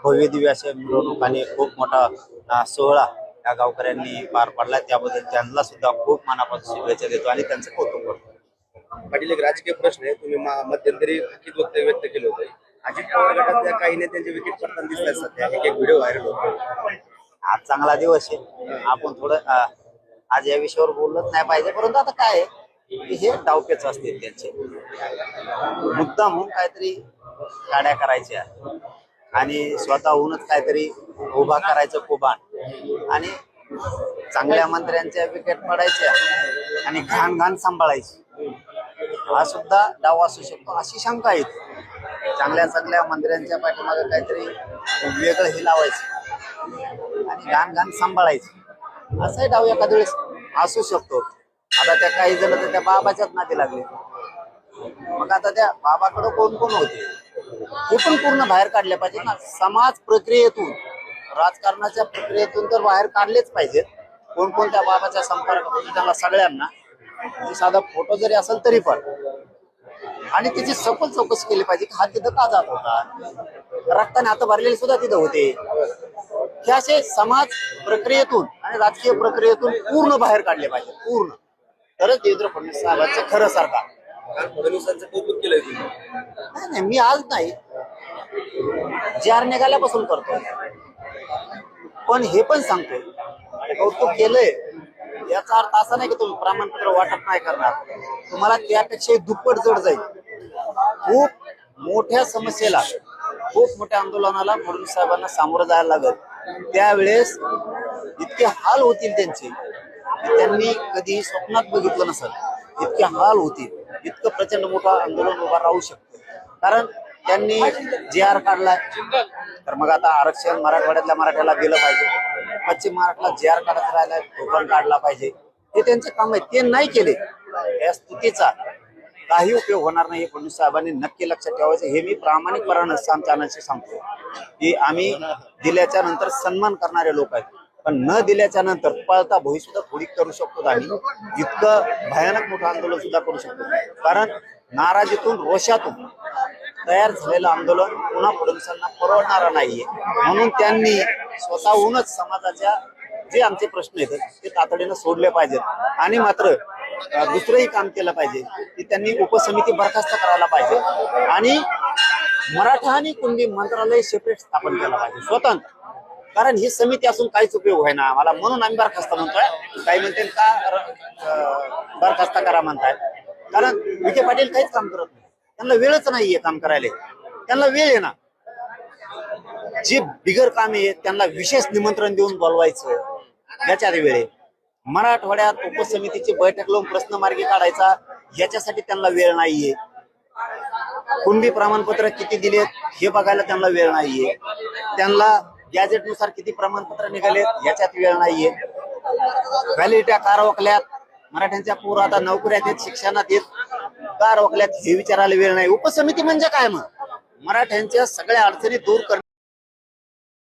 भव्य दिव्य अशा मिरवणुकाने खूप मोठा सोहळा या गावकऱ्यांनी पार पडला, त्याबद्दल त्यांना सुद्धा खूप मनापासून शुभेच्छा देतो आणि त्यांचं कौतुक करतो. पाटील, एक राजकीय प्रश्न आहे. तुम्ही मध्यंतरी थकीत वक्तव्य व्यक्त केलं होतं. अजित पवार गटातल्या काही नेत्यांचे विकेट पडताना दिसत आहेत सध्या. एक व्हिडिओ व्हायरल होतो. आज चांगला दिवस आहे, आपण थोडं आज या विषयावर बोललंच नाही पाहिजे, परंतु आता काय आहे की हे डावपेच असतील त्यांचे, मुद्दाम म्हणून काहीतरी गाड्या करायच्या आणि स्वतःहूनच काहीतरी उभा करायचं कुबान आणि चांगल्या मंत्र्यांच्या विकेट पडायच्या आणि घाण घाण सांभाळायची, हा सुद्धा डाव असू शकतो अशी शंका येते. चांगल्या चांगल्या मंत्र्यांच्या पाठीमागे काहीतरी वेगळं हे लावायचं आणि घाण घाण सांभाळायचं, असाही डाव एखाद्या वेळेस असू शकतो. आता त्या काही जण तर त्या बाबाच्याच नादी लागले, मग आता त्या बाबाकडे कोण कोण होते हे पण पूर्ण बाहेर काढले पाहिजे ना. समाज प्रक्रियेतून, राजकारणाच्या प्रक्रियेतून तर बाहेर काढलेच पाहिजेत. कोण कोण त्या बाबाच्या संपर्कात त्यांना सगळ्यांना साधा फोटो जरी असेल तरी पण, आणि त्याची सखोल चौकशी केली पाहिजे की हा तिथं का जात होता, रक्ताने हात भरलेले सुद्धा तिथं होते. हे असे समाज प्रक्रियेतून आणि राजकीय प्रक्रियेतून पूर्ण बाहेर काढले पाहिजे, पूर्ण, तरच देवेंद्र फडणवीस साहेबांचं खरं सरकार. फडणवीसांचं कौतुक केलंय तुम्ही. नाही, मी आज नाही, जार निघाल्यापासून करतो, पण हे पण सांगतोय कौतुक केलंय याचा अर्थ असा नाही की तुम्ही प्रमाणपत्र वाटप नाही करणार, तुम्हाला त्यापेक्षा दुप्पट जड जाईल. खूप मोठ्या समस्येला, खूप मोठ्या आंदोलनाला फडणवीस साहेबांना सामोरं जायला लागत, त्यावेळेस इतके हाल होतील त्यांचे की त्यांनी कधी स्वप्नात बघितलं नसेल, इतके हाल होतील. इतकं प्रचंड मोठं आंदोलन उभा राहू शकतं, कारण त्यांनी JR काढलाय, तर मग आता आरक्षण मराठवाड्यातल्या मराठ्याला दिलं पाहिजे, पश्चिम महाराष्ट्राला JR काढत राहिलाय, तो पण काढला पाहिजे. हे त्यांचे काम आहे, ते नाही केले, या स्तुतीचा काही उपयोग होणार नाही. फडणवीस साहेबांनी नक्की लक्षात ठेवायचं. हे मी प्रामाणिकपणानं चॅनलशी सांगतो की आम्ही दिल्याच्या नंतर सन्मान करणारे लोक आहेत, पण न दिल्याच्या नंतर पळता भोई सुद्धा थोडी करू शकतो आम्ही, इतकं भयानक मोठं आंदोलन सुद्धा करू शकतो. कारण नाराजीतून, रोषातून तयार झालेलं आंदोलन पुन्हा फडणवीसांना परवडणारा नाहीये, म्हणून त्यांनी स्वतःहूनच समाजाच्या जे आमचे प्रश्न आहेत ते तातडीनं सोडले पाहिजेत. आणि मात्र दुसरंही काम केलं पाहिजे की त्यांनी उपसमिती बरखास्त करायला पाहिजे आणि मराठा आणि कुणबी मंत्रालय सेपरेट स्थापन केलं पाहिजे, स्वतंत्र. कारण ही समिती असून काहीच उपयोग होय ना आम्हाला, म्हणून आम्ही बरखास्त म्हणतोय. काही म्हणते का बरखास्त करा म्हणताय, कारण विखे पाटील काहीच काम करत नाही, त्यांना वेळच नाहीये काम करायला. त्यांना वेळ आहे ना, जे बिगर कामे आहेत त्यांना विशेष निमंत्रण देऊन बोलवायचं, याच्या वेळे मराठवाड्यात उपसमितीची बैठक लावून प्रश्न मार्गी काढायचा, याच्यासाठी त्यांना वेळ नाहीये. कुणबी प्रमाणपत्र किती दिलेत हे बघायला त्यांना वेळ नाहीये. त्यांना गॅजेटनुसार किती प्रमाणपत्र निघालेत याच्यात वेळ नाहीये. व्हॅलिडिटी का रोखल्यात, मराठ्यांच्या पूर आता नोकऱ्यात आहेत, शिक्षणात आहेत, का रोखल्यात हे विचारायला वेळ नाही. उपसमिती म्हणजे काय, मग मराठ्यांच्या सगळ्या अडचणी दूर करणे